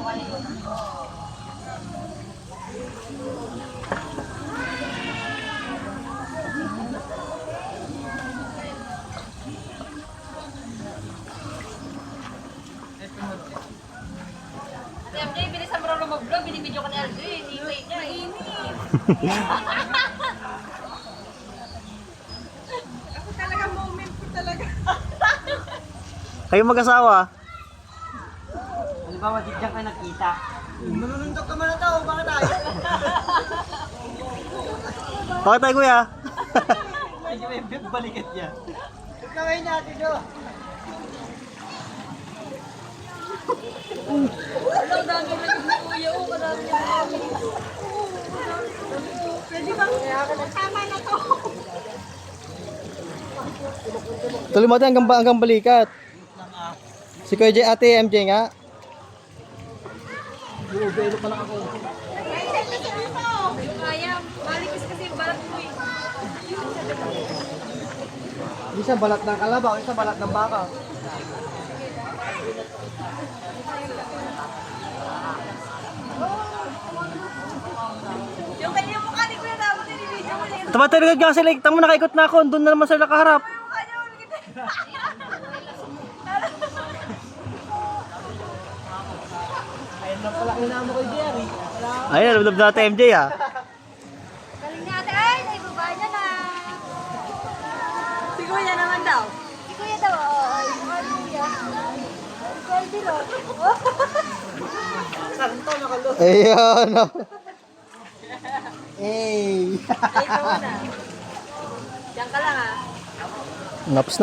MJ, bilisan mo rin mag-vlog. Binibidyo ka ni LJ. Init niya. Init. Ako talaga, moment ko talaga. Kayo mag-asawa? Halimbawa, di dyan ka nakita. Manunundok ka man na tao, baka tayo. Bakit tayo kuya? Medyo may balikat niya. Kawin natin yun. Wala, dami na yung kuya. Oh, marami na kami. Pwede bang tama na to? Tuloy mo tayo hanggang balikat. Si Kuya J, ate MJ nga. Buubelo pa lang ako. Ay, send na sa ito. Kaya, malikis kasi yung balat mo eh. Isa balat ng kalabaw, isa balat ng baka. Yung kanya mukha ni Kuya dapat nilibidyo mo na Tama tayo nga sila. Tama nakaikot na ako. Doon na naman sila nakaharap. Ayun lang pala kinamo ko Jerry. Ayun, lublob na natin MJ ah. Galing natin. Ay, naibaba niya na. Si Kuya naman daw. Si Kuya daw. Ay, ano Kuya? Selfie lang. Santo nakalo. Ayun. Hey. Ay, ito na. Diyan ka lang ah. Naps na.